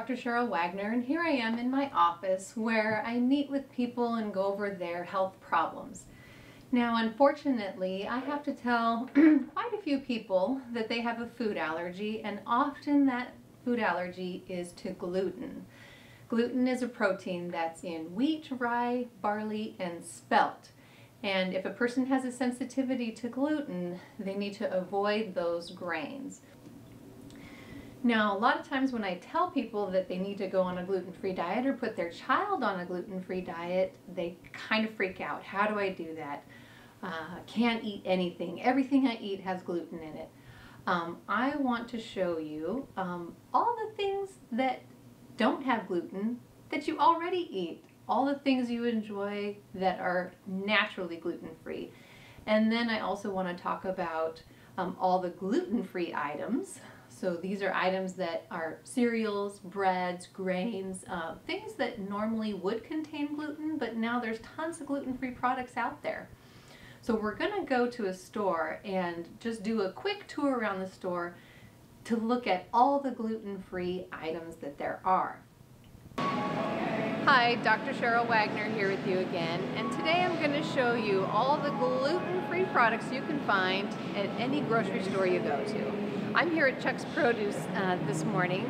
Dr. Sheryl Wagner, and here I am in my office where I meet with people and go over their health problems. Now, unfortunately, I have to tell quite a few people that they have a food allergy, and often that food allergy is to gluten. Gluten is a protein that's in wheat, rye, barley, and spelt. And if a person has a sensitivity to gluten, they need to avoid those grains. Now, a lot of times when I tell people that they need to go on a gluten-free diet or put their child on a gluten-free diet, they kind of freak out. How do I do that? Can't eat anything. Everything I eat has gluten in it. I want to show you all the things that don't have gluten that you already eat. All the things you enjoy that are naturally gluten-free. And then I also want to talk about all the gluten-free items. So these are items that are cereals, breads, grains, things that normally would contain gluten, but now there's tons of gluten-free products out there. So we're going to go to a store and just do a quick tour around the store to look at all the gluten-free items that there are. Hi, Dr. Sheryl Wagner here with you again, and today I'm going to show you all the gluten-free products you can find at any grocery store you go to. I'm here at Chuck's Produce this morning,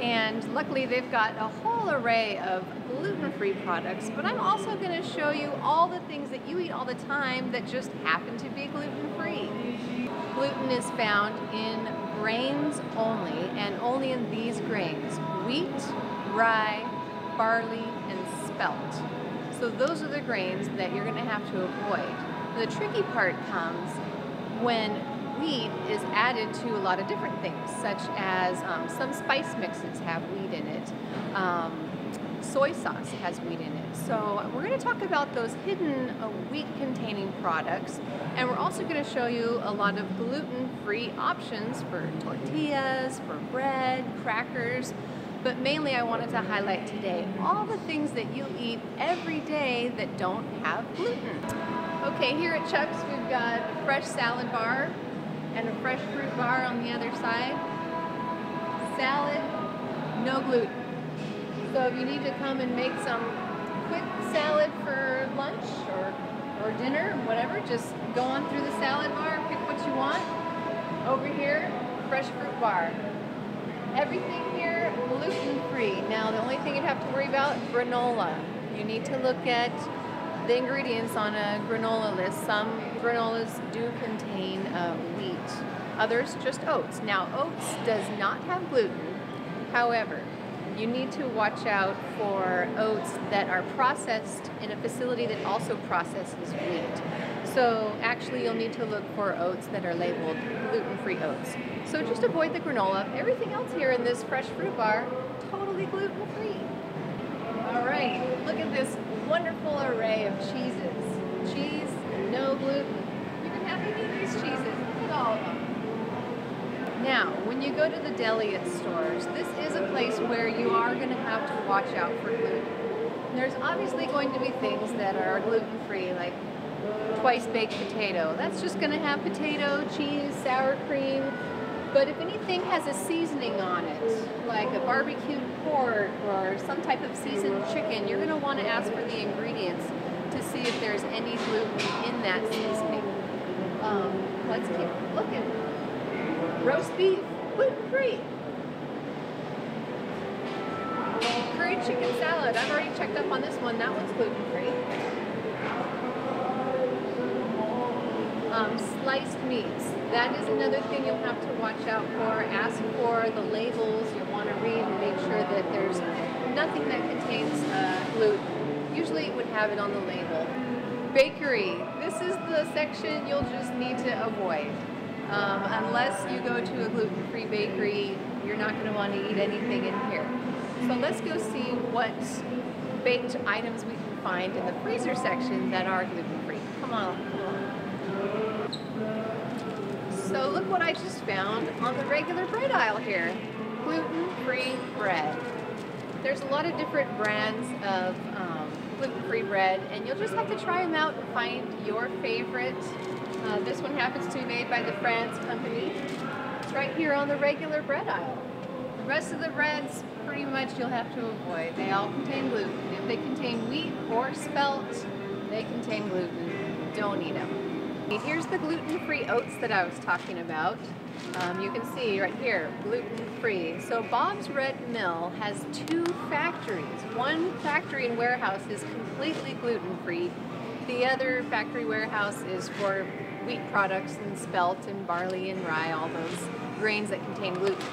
and luckily they've got a whole array of gluten-free products, but I'm also going to show you all the things that you eat all the time that just happen to be gluten-free. Gluten is found in grains only, and only in these grains: wheat, rye, barley, and spelt. So those are the grains that you're going to have to avoid. The tricky part comes when wheat is added to a lot of different things, such as some spice mixes have wheat in it. Soy sauce has wheat in it. So we're going to talk about those hidden wheat-containing products, and we're also going to show you a lot of gluten-free options for tortillas, for bread, crackers. But mainly I wanted to highlight today all the things that you eat every day that don't have gluten. Okay, here at Chuck's we've got a fresh salad bar and a fresh fruit bar on the other side. Salad, no gluten. So if you need to come and make some quick salad for lunch or dinner, whatever, just go on through the salad bar, pick what you want. Over here, fresh fruit bar. Everything here gluten-free. Now the only thing you'd have to worry about, granola. You need to look at the ingredients on a granola list. Some granolas do contain wheat, others just oats. Now oats does not have gluten. However, you need to watch out for oats that are processed in a facility that also processes wheat. So actually you'll need to look for oats that are labeled gluten-free oats. So just avoid the granola. Everything else here in this fresh fruit bar, totally gluten-free. All right, look at this wonderful array of cheeses. Cheese, no gluten. You can have any of these cheeses. Look at all of them. Now, when you go to the deli at stores, this is a place where you are going to have to watch out for gluten. There's obviously going to be things that are gluten-free, like twice baked potato. That's just going to have potato, cheese, sour cream. But if anything has a seasoning on it, like a barbecued pork or some type of seasoned chicken, you're going to want to ask for the ingredients to see if there's any gluten in that seasoning. Let's keep looking. Roast beef, gluten-free. Curry chicken salad, I've already checked up on this one. That one's gluten-free. Sliced meats. That is another thing you'll have to watch out for. Ask for the labels. You'll want to read and make sure that there's nothing that contains gluten. Usually it would have it on the label. Bakery. This is the section you'll just need to avoid. Unless you go to a gluten-free bakery, you're not going to want to eat anything in here. So let's go see what baked items we can find in the freezer section that are gluten-free. Come on. So look what I just found on the regular bread aisle here. Gluten-free bread. There's a lot of different brands of gluten-free bread, and you'll just have to try them out and find your favorite. This one happens to be made by the France company. It's right here on the regular bread aisle. rest of the breads, pretty much you'll have to avoid. They all contain gluten. If they contain wheat or spelt, they contain gluten. Don't eat them. Here's the gluten-free oats that I was talking about. You can see right here, gluten-free. So Bob's Red Mill has 2 factories. One factory and warehouse is completely gluten-free. The other factory warehouse is for wheat products and spelt and barley and rye, all those grains that contain gluten.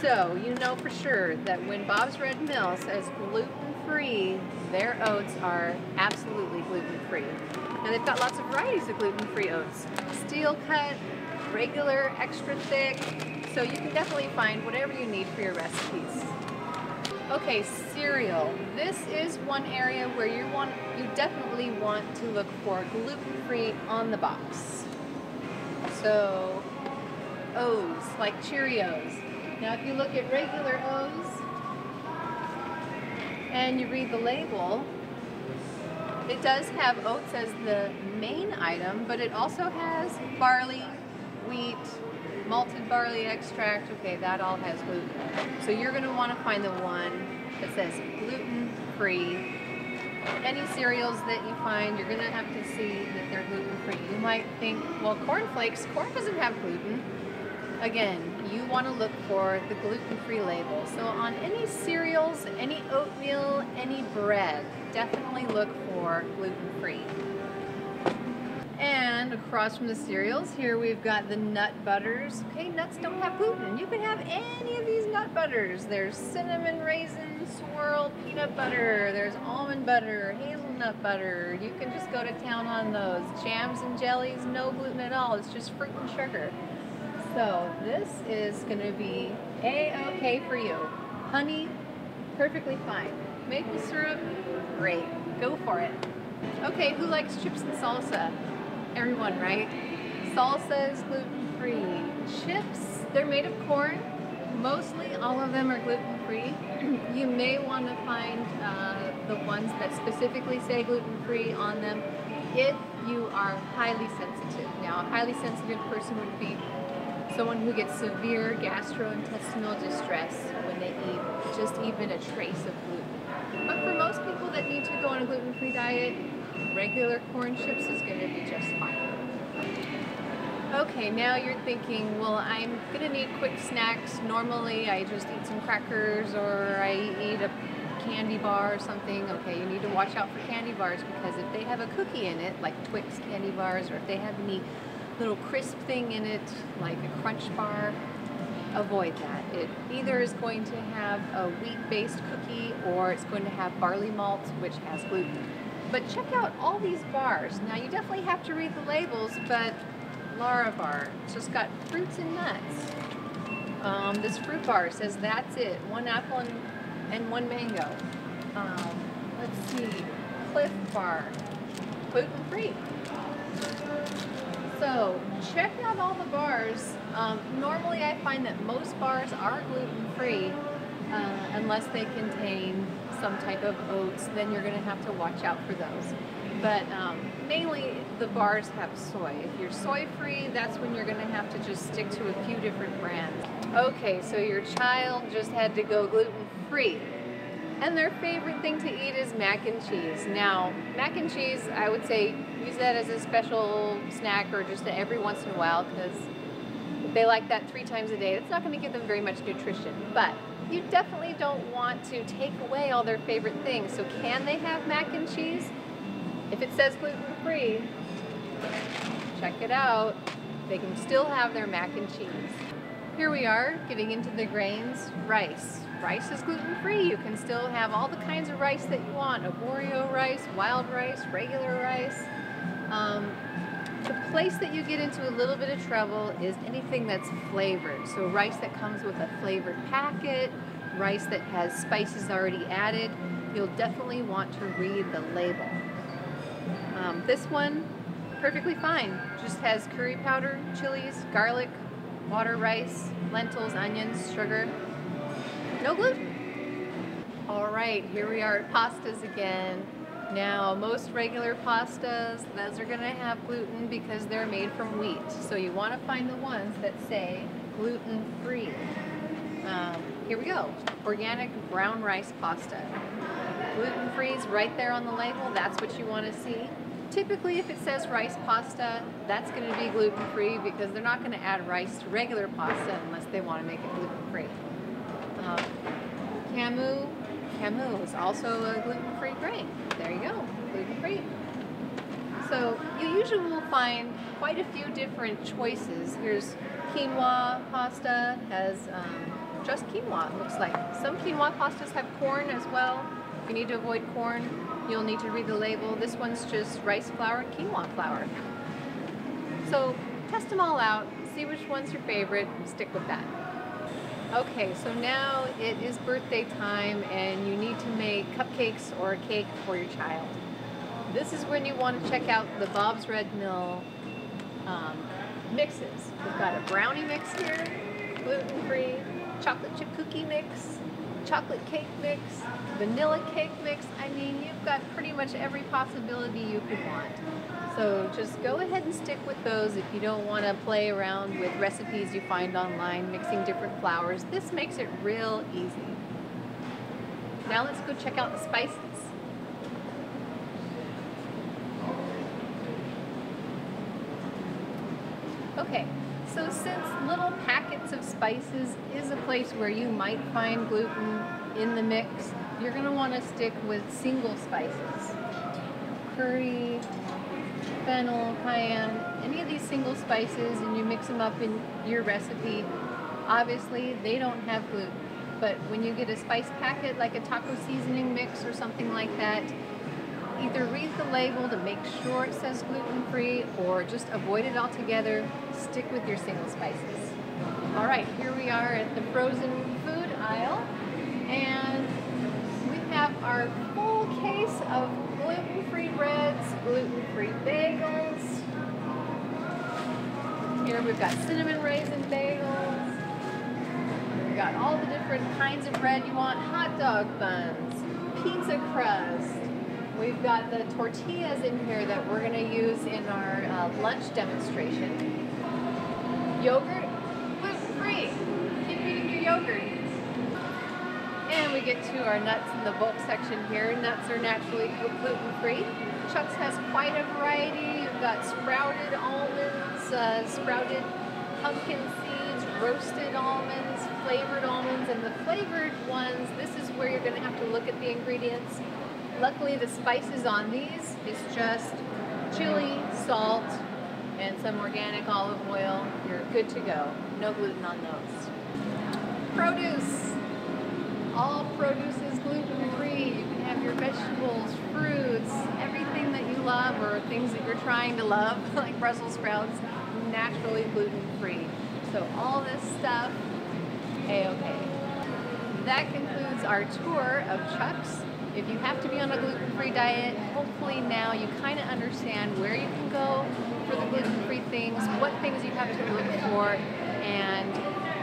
So you know for sure that when Bob's Red Mill says gluten-free, their oats are absolutely gluten-free. And they've got lots of varieties of gluten-free oats. Steel cut, regular, extra thick, so you can definitely find whatever you need for your recipes. Okay, cereal. This is one area where you definitely want to look for gluten-free on the box. So, O's, like Cheerios. Now if you look at regular O's and you read the label, it does have oats as the main item, but it also has barley, wheat, malted barley extract. Okay, that all has gluten. So you're going to want to find the one that says gluten-free. Any cereals that you find, you're going to have to see that they're gluten-free. You might think, well, cornflakes, corn doesn't have gluten. Again, you want to look for the gluten-free label. So on any cereals, any oatmeal, any bread, definitely look for gluten-free. And across from the cereals, here we've got the nut butters. Okay, nuts don't have gluten. You can have any of these nut butters. There's cinnamon, raisin, swirl, peanut butter. There's almond butter, hazelnut butter. You can just go to town on those. Jams and jellies, no gluten at all. It's just fruit and sugar. So this is going to be A-okay for you. Honey, perfectly fine. Maple syrup, great. Go for it. Okay, who likes chips and salsa? Everyone, right? Salsa is gluten-free. Chips, they're made of corn. Mostly all of them are gluten-free. You may want to find the ones that specifically say gluten-free on them if you are highly sensitive. Now, a highly sensitive person would be someone who gets severe gastrointestinal distress when they eat just even a trace of gluten. But for most people that need to go on a gluten-free diet, regular corn chips is going to be just fine. Okay, now you're thinking, well, I'm going to need quick snacks. Normally I just eat some crackers or I eat a candy bar or something. Okay, you need to watch out for candy bars because if they have a cookie in it, like Twix candy bars, or if they have any little crisp thing in it, like a Crunch bar, avoid that. It either is going to have a wheat-based cookie or it's going to have barley malt, which has gluten. But check out all these bars. Now you definitely have to read the labels, but Lara bar, it's just got fruits and nuts. This fruit bar says that's it, 1 apple and 1 mango. Let's see, Cliff bar, gluten-free. So check out all the bars. Normally I find that most bars are gluten-free unless they contain some type of oats, then you're going to have to watch out for those. But mainly the bars have soy. If you're soy-free, that's when you're going to have to just stick to a few different brands. Okay, so your child just had to go gluten-free. And their favorite thing to eat is mac and cheese. Now, mac and cheese, I would say use that as a special snack or just every once in a while because if they like that 3 times a day, it's not going to give them very much nutrition. But you definitely don't want to take away all their favorite things. So can they have mac and cheese? If it says gluten-free, check it out. They can still have their mac and cheese. Here we are getting into the grains. Rice. Rice is gluten-free. You can still have all the kinds of rice that you want. Arborio rice, wild rice, regular rice. The place that you get into a little bit of trouble is anything that's flavored. So rice that comes with a flavored packet, rice that has spices already added. You'll definitely want to read the label. This one, perfectly fine. Just has curry powder, chilies, garlic, water rice, lentils, onions, sugar. No gluten. All right, here we are at pastas again. Now, most regular pastas, those are going to have gluten because they're made from wheat. So you want to find the ones that say gluten-free. Here we go. Organic brown rice pasta. Gluten-free is right there on the label. That's what you want to see. Typically, if it says rice pasta, that's going to be gluten-free because they're not going to add rice to regular pasta unless they want to make it gluten-free. Camu is also a gluten-free grain. There you go, gluten-free. So you usually will find quite a few different choices. Here's quinoa pasta, has just quinoa, it looks like. Some quinoa pastas have corn as well. If you need to avoid corn, you'll need to read the label. This one's just rice flour and quinoa flour. So test them all out, see which one's your favorite, and stick with that. Okay, so now it is birthday time and you need to make cupcakes or a cake for your child. This is when you want to check out the Bob's Red Mill mixes. We've got a brownie mix here, gluten-free, chocolate chip cookie mix, chocolate cake mix, vanilla cake mix. I mean, you've got pretty much every possibility you could want. So just go ahead and stick with those if you don't want to play around with recipes you find online, mixing different flours. This makes it real easy. Now let's go check out the spices. Okay, so since little packets of spices is a place where you might find gluten in the mix, you're going to want to stick with single spices. Curry, fennel, cayenne, any of these single spices, and you mix them up in your recipe. Obviously, they don't have gluten, but when you get a spice packet like a taco seasoning mix or something like that, either read the label to make sure it says gluten-free or just avoid it altogether. Stick with your single spices. All right, here we are at the frozen food aisle, and we have our full case of gluten-free breads, gluten-free bagels. Here we've got cinnamon raisin bagels. We've got all the different kinds of bread you want, hot dog buns, pizza crust. We've got the tortillas in here that we're going to use in our lunch demonstration. Yogurt, gluten-free. Keep eating your yogurt. And we get to our nuts in the bulk section here. Nuts are naturally gluten-free. Chuck's has quite a variety. You've got sprouted almonds, sprouted pumpkin seeds, roasted almonds, and the flavored ones, this is where you're going to have to look at the ingredients. Luckily, the spices on these is just chili, salt, and some organic olive oil. You're good to go. No gluten on those. Produce. All produce is gluten-free. You can have your vegetables, fruits, everything that you love or things that you're trying to love, like Brussels sprouts, naturally gluten-free. So all this stuff, A-okay. That concludes our tour of Chuck's. If you have to be on a gluten-free diet, hopefully now you kind of understand where you can go for the gluten-free things, what things you have to look for, and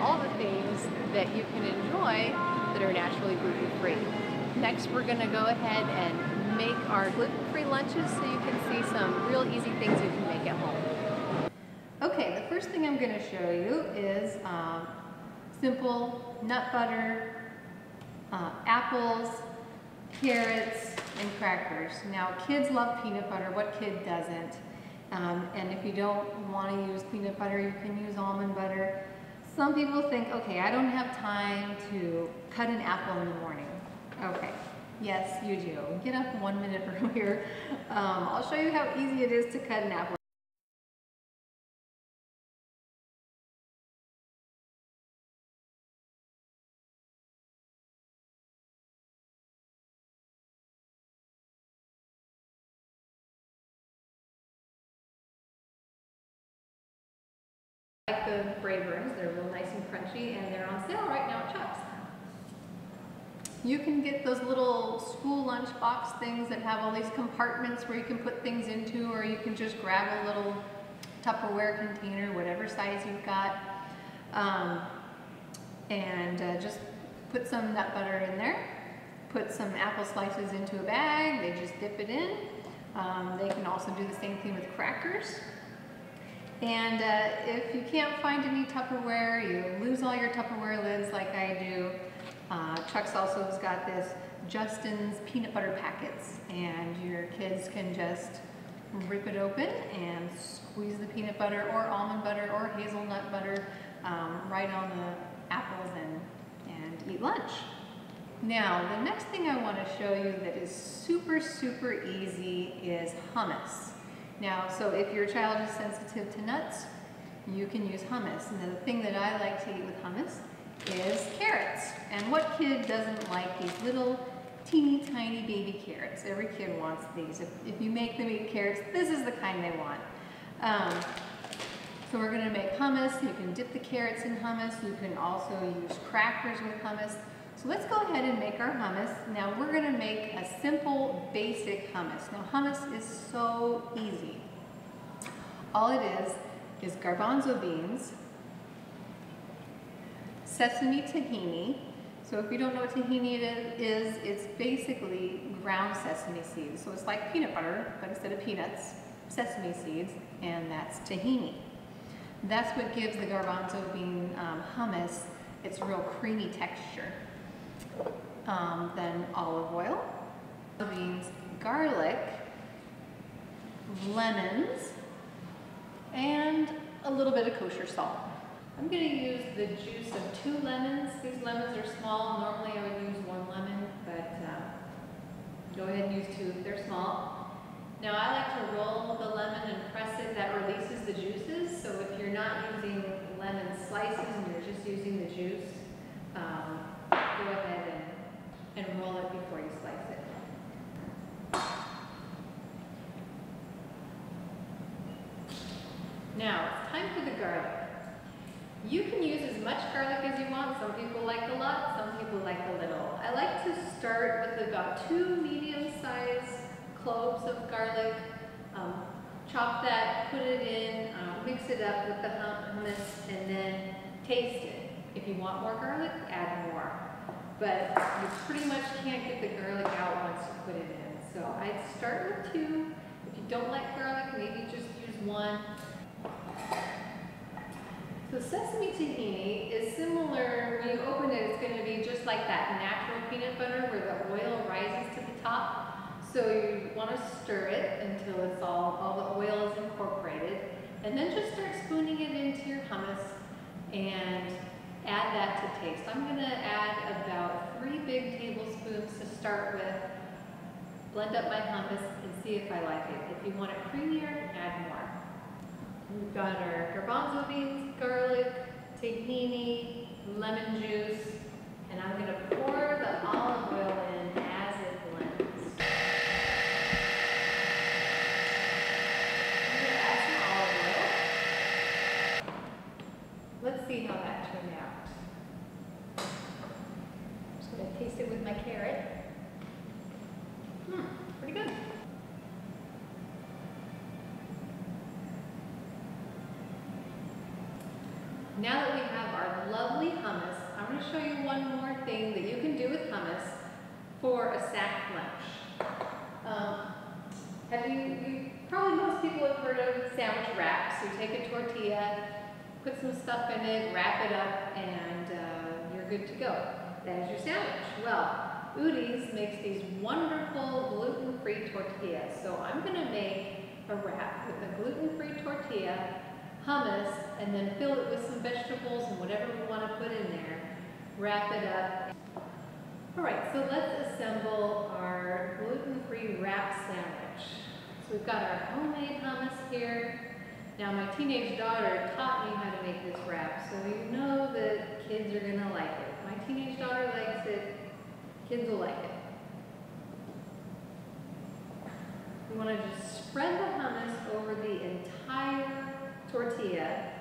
all the things that you can enjoy that are naturally gluten-free. Next, we're going to go ahead and make our gluten-free lunches so you can see some real easy things you can make at home. Okay, the first thing I'm going to show you is simple nut butter, apples, carrots, and crackers. Now, kids love peanut butter. What kid doesn't? And if you don't want to use peanut butter, you can use almond butter. Some people think, okay, I don't have time to cut an apple in the morning. Okay, yes, you do. Get up 1 minute earlier. I'll show you how easy it is to cut an apple. Like the Braverns, they're real nice and crunchy, and they're on sale right now at Chuck's. You can get those little school lunch box things that have all these compartments where you can put things into, or you can just grab a little Tupperware container, whatever size you've got, and just put some nut butter in there. Put some apple slices into a bag, they just dip it in. They can also do the same thing with crackers. And if you can't find any Tupperware, you lose all your Tupperware lids like I do, Chuck's also has got this Justin's peanut butter packets, and your kids can just rip it open and squeeze the peanut butter or almond butter or hazelnut butter right on the apples and eat lunch. Now, the next thing I want to show you that is super, super easy is hummus. Now, so if your child is sensitive to nuts, you can use hummus. And the thing that I like to eat with hummus is carrots. And what kid doesn't like these little teeny tiny baby carrots? Every kid wants these. If you make them eat carrots, this is the kind they want. So we're going to make hummus. You can dip the carrots in hummus. You can also use crackers with hummus. So let's go ahead and make our hummus. Now we're going to make a simple, basic hummus. Now hummus is so easy. All it is garbanzo beans, sesame tahini. So if you don't know what tahini is, it's basically ground sesame seeds. So it's like peanut butter, but instead of peanuts, sesame seeds, and that's tahini. That's what gives the garbanzo bean hummus its real creamy texture. Then olive oil, beans, garlic, lemons, and a little bit of kosher salt. I'm going to use the juice of 2 lemons. These lemons are small. Normally I would use 1 lemon, but go ahead and use 2 if they're small. Now I like to roll the lemon and press it. That releases the juices. So if you're not using lemon slices and you're just using the juice, go ahead and roll it before you slice it. Now it's time for the garlic. You can use as much garlic as you want. Some people like a lot, some people like a little. I like to start with about 2 medium-sized cloves of garlic. Chop that, put it in, mix it up with the hummus, and then taste it. If you want more garlic, add more. But you pretty much can't get the garlic out once you put it in. So I'd start with 2. If you don't like garlic, maybe just use 1. So sesame tahini is similar. When you open it, it's going to be just like that natural peanut butter where the oil rises to the top. So you want to stir it until it's all the oil is incorporated. And then just start spooning it into your hummus and add that to taste. I'm going to add about 3 big tablespoons to start with. Blend up my hummus and see if I like it. If you want it creamier, add more. We've got our garbanzo beans, garlic, tahini, lemon juice, and I'm going to pour the olive oil in as it blends. I'm going to add some olive oil. Let's see how that turned out. I'm just going to taste it with my carrot. Pretty good. Now that we have our lovely hummus, I'm going to show you one more thing that you can do with hummus for a sack lunch. Probably most people have heard of sandwich wraps. You take a tortilla, put some stuff in it, wrap it up, and you're good to go. That is your sandwich. Well, Udi's makes these wonderful gluten-free tortillas. So I'm going to make a wrap with a gluten-free tortilla, hummus, and then fill it with some vegetables and whatever we want to put in there. Wrap it up. All right, so let's assemble our gluten-free wrap sandwich. So we've got our homemade hummus here. Now my teenage daughter taught me how to make this wrap, so you know that kids are going to like it. My teenage daughter likes it. Kids will like it. We want to just spread the hummus over the entire tortilla